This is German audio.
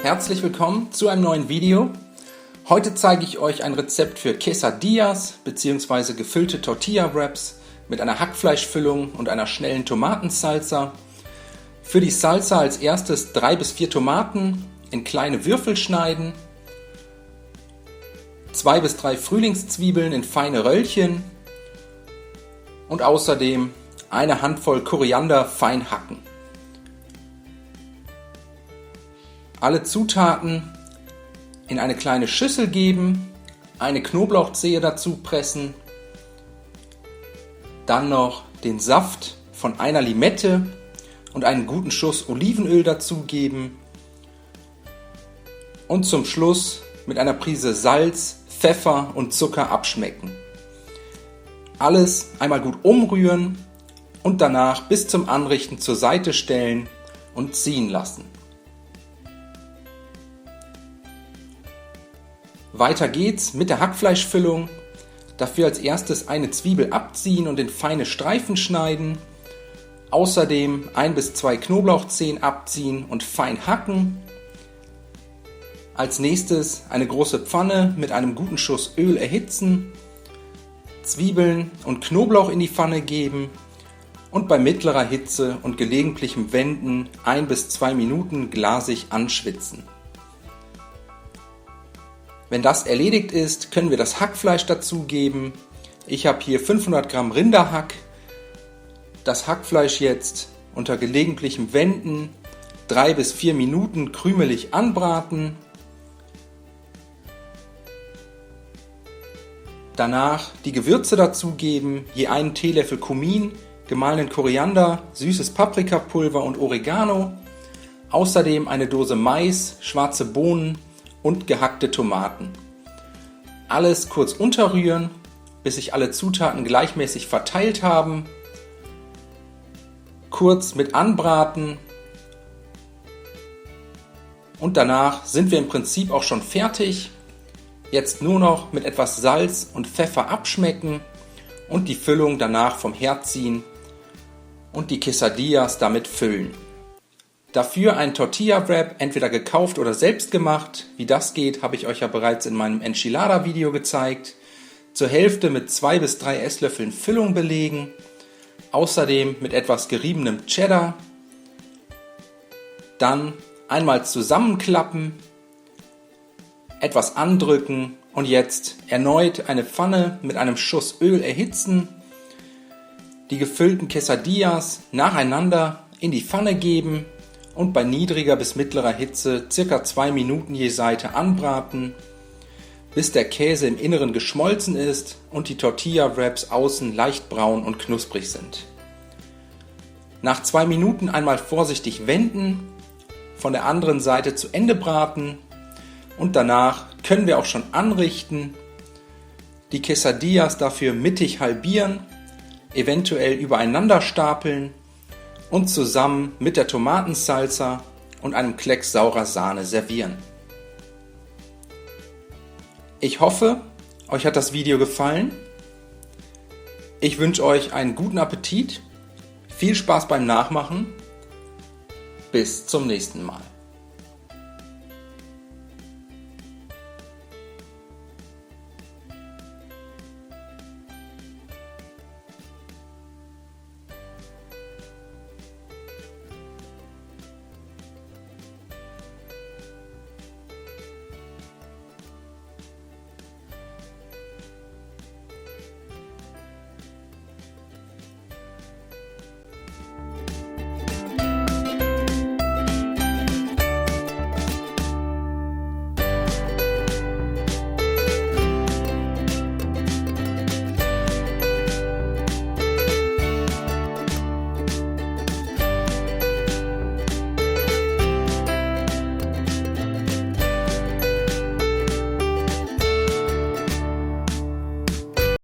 Herzlich willkommen zu einem neuen Video. Heute zeige ich euch ein Rezept für Quesadillas bzw. gefüllte Tortilla-Wraps mit einer Hackfleischfüllung und einer schnellen Tomatensalsa. Für die Salsa als erstes 3 bis 4 Tomaten in kleine Würfel schneiden, 2 bis 3 Frühlingszwiebeln in feine Röllchen und außerdem eine Handvoll Koriander fein hacken. Alle Zutaten in eine kleine Schüssel geben, eine Knoblauchzehe dazu pressen, dann noch den Saft von einer Limette und einen guten Schuss Olivenöl dazugeben und zum Schluss mit einer Prise Salz, Pfeffer und Zucker abschmecken. Alles einmal gut umrühren und danach bis zum Anrichten zur Seite stellen und ziehen lassen. Weiter geht's mit der Hackfleischfüllung. Dafür als erstes eine Zwiebel abziehen und in feine Streifen schneiden. Außerdem 1 bis 2 Knoblauchzehen abziehen und fein hacken. Als nächstes eine große Pfanne mit einem guten Schuss Öl erhitzen. Zwiebeln und Knoblauch in die Pfanne geben und bei mittlerer Hitze und gelegentlichem Wenden 1 bis 2 Minuten glasig anschwitzen. Wenn das erledigt ist, können wir das Hackfleisch dazugeben. Ich habe hier 500 Gramm Rinderhack. Das Hackfleisch jetzt unter gelegentlichem Wenden 3 bis 4 Minuten krümelig anbraten. Danach die Gewürze dazugeben, je einen Teelöffel Kumin, gemahlenen Koriander, süßes Paprikapulver und Oregano. Außerdem eine Dose Mais, schwarze Bohnen und gehackte Tomaten. Alles kurz unterrühren, bis sich alle Zutaten gleichmäßig verteilt haben. Kurz mit anbraten und danach sind wir im Prinzip auch schon fertig. Jetzt nur noch mit etwas Salz und Pfeffer abschmecken und die Füllung danach vom Herd ziehen und die Quesadillas damit füllen. Dafür ein Tortilla-Wrap, entweder gekauft oder selbst gemacht. Wie das geht, habe ich euch ja bereits in meinem Enchilada-Video gezeigt. Zur Hälfte mit 2 bis 3 Esslöffeln Füllung belegen. Außerdem mit etwas geriebenem Cheddar. Dann einmal zusammenklappen, etwas andrücken und jetzt erneut eine Pfanne mit einem Schuss Öl erhitzen. Die gefüllten Quesadillas nacheinander in die Pfanne geben und bei niedriger bis mittlerer Hitze ca. 2 Minuten je Seite anbraten, bis der Käse im Inneren geschmolzen ist und die Tortilla-Wraps außen leicht braun und knusprig sind. Nach 2 Minuten einmal vorsichtig wenden, von der anderen Seite zu Ende braten und danach können wir auch schon anrichten. Die Quesadillas dafür mittig halbieren, eventuell übereinander stapeln und zusammen mit der Tomatensalsa und einem Klecks saurer Sahne servieren. Ich hoffe, euch hat das Video gefallen. Ich wünsche euch einen guten Appetit, viel Spaß beim Nachmachen. Bis zum nächsten Mal.